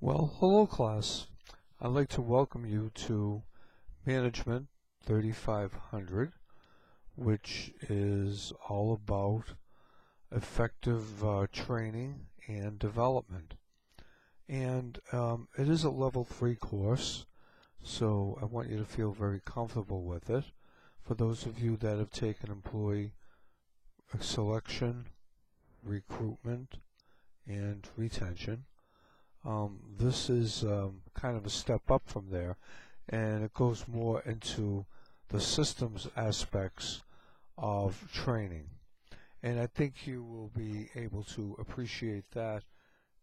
Well, hello class. I'd like to welcome you to Management 3500, which is all about effective training and development. And it is a level 3 course, so I want you to feel very comfortable with it. For those of you that have taken employee selection, recruitment, and retention, this is kind of a step up from there, and it goes more into the systems aspects of training. And I think you will be able to appreciate that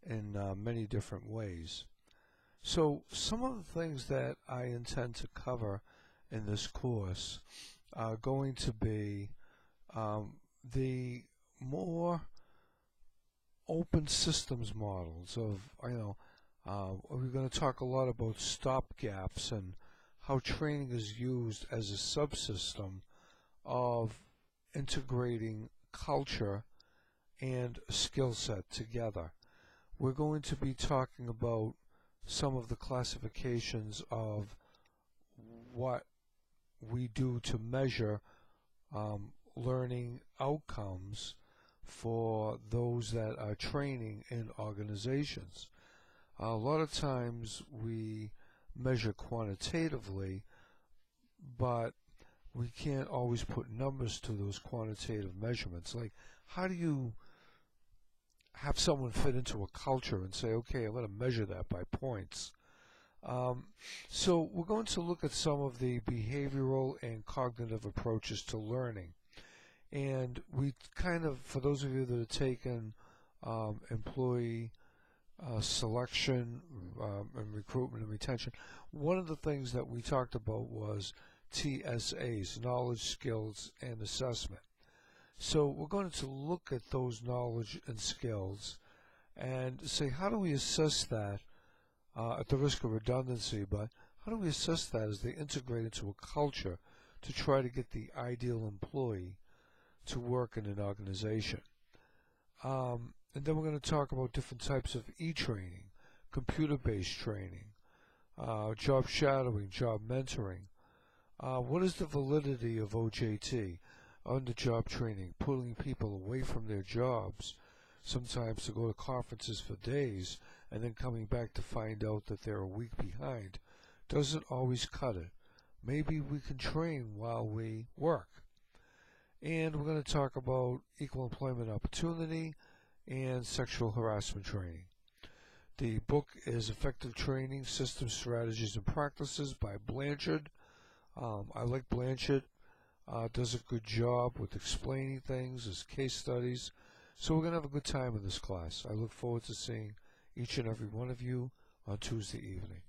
in many different ways. So some of the things that I intend to cover in this course are going to be the more open systems models of, we're going to talk a lot about stopgaps and how training is used as a subsystem of integrating culture and skill set together. We're going to be talking about some of the classifications of what we do to measure learning outcomes for those that are training in organizations. A lot of times we measure quantitatively, but we can't always put numbers to those quantitative measurements. Like, how do you have someone fit into a culture and say, okay, I'm going to measure that by points? So we're going to look at some of the behavioral and cognitive approaches to learning. And we kind of, for those of you that have taken employee selection and recruitment and retention, one of the things that we talked about was TSAs, knowledge, skills, and assessment. So we're going to look at those knowledge and skills and say, how do we assess that at the risk of redundancy, but how do we assess that as they integrate into a culture to try to get the ideal employee to work in an organization. And then we're going to talk about different types of e-training, computer-based training, job shadowing, job mentoring. What is the validity of OJT, on-the-job training, pulling people away from their jobs, sometimes to go to conferences for days, and then coming back to find out that they're a week behind? Doesn't always cut it. Maybe we can train while we work. And we're going to talk about equal employment opportunity and sexual harassment training. The book is Effective Training, Systems, Strategies, and Practices by Blanchard. I like Blanchard. Does a good job with explaining things as case studies. So we're going to have a good time in this class. I look forward to seeing each and every one of you on Tuesday evening.